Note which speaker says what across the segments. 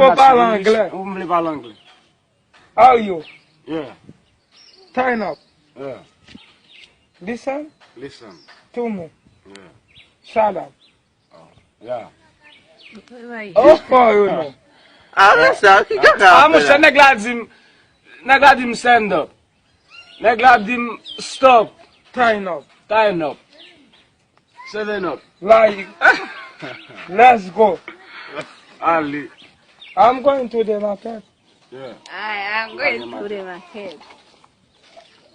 Speaker 1: Vous parlez anglais?
Speaker 2: Vous me parlez anglais?
Speaker 1: How are you?
Speaker 2: Yeah.
Speaker 1: Turn up.
Speaker 2: Yeah.
Speaker 1: Listen
Speaker 2: Listen.
Speaker 1: to me.
Speaker 2: Yeah.
Speaker 1: Shut up.
Speaker 2: Yeah.
Speaker 1: How far you know?
Speaker 3: Olha só, o que eu
Speaker 2: Ah,
Speaker 3: acabo
Speaker 2: moça, negladim stand up. Negladim stop.
Speaker 1: Turn up.
Speaker 2: Time up. 7 up.
Speaker 1: Like, let's go.
Speaker 2: Ali.
Speaker 1: I'm going to the market.
Speaker 2: Yeah.
Speaker 4: I'm going to the market.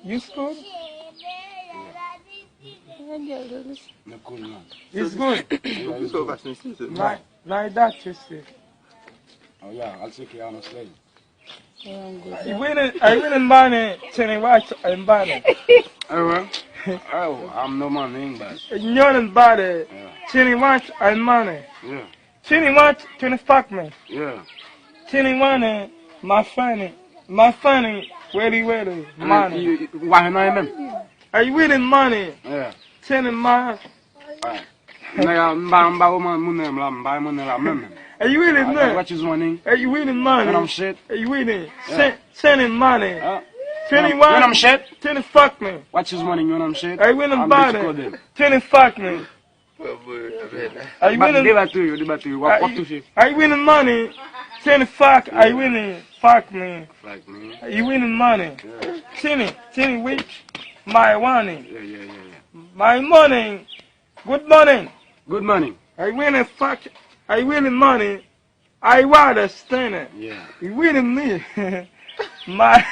Speaker 1: You school?
Speaker 2: No cool man.
Speaker 1: It's good.
Speaker 2: Yeah, it's good.
Speaker 1: Like that, you see.
Speaker 2: Oh yeah, I'll take you on a slave.
Speaker 1: I win money, telling what I'm bad.
Speaker 2: Oh, well. Oh, I'm no man in bad.
Speaker 1: You're bad.
Speaker 2: Yeah.
Speaker 1: Telling what I'm money.
Speaker 2: Yeah.
Speaker 1: Telling what to fuck me.
Speaker 2: Yeah.
Speaker 1: Telling money, my funny, really, money.
Speaker 2: Why not him?
Speaker 1: Are you winning money?
Speaker 2: Yeah.
Speaker 1: Telling my, are you winning money?
Speaker 2: What is money?
Speaker 1: Are you winning money?
Speaker 2: When I'm shit.
Speaker 1: Are you winning?
Speaker 2: Yeah.
Speaker 1: Sending money. Telling
Speaker 2: When I'm shit.
Speaker 1: Telling fuck me.
Speaker 2: What is money when I'm shit?
Speaker 1: Are you winning
Speaker 2: I'm
Speaker 1: money?
Speaker 2: discorded.
Speaker 1: Telling fuck me. Are you
Speaker 2: But
Speaker 1: winning?
Speaker 2: débat to you. What to you?
Speaker 1: Are you winning money? Telling fuck. Are you winning? Fuck me.
Speaker 2: Like me.
Speaker 1: Are you winning money?
Speaker 2: Yeah.
Speaker 1: Telling which? My money.
Speaker 2: Yeah.
Speaker 1: My money. Good morning.
Speaker 2: Good money.
Speaker 1: I winning fuck. I winning money. I rather stand it.
Speaker 2: Yeah.
Speaker 1: You winning me. My.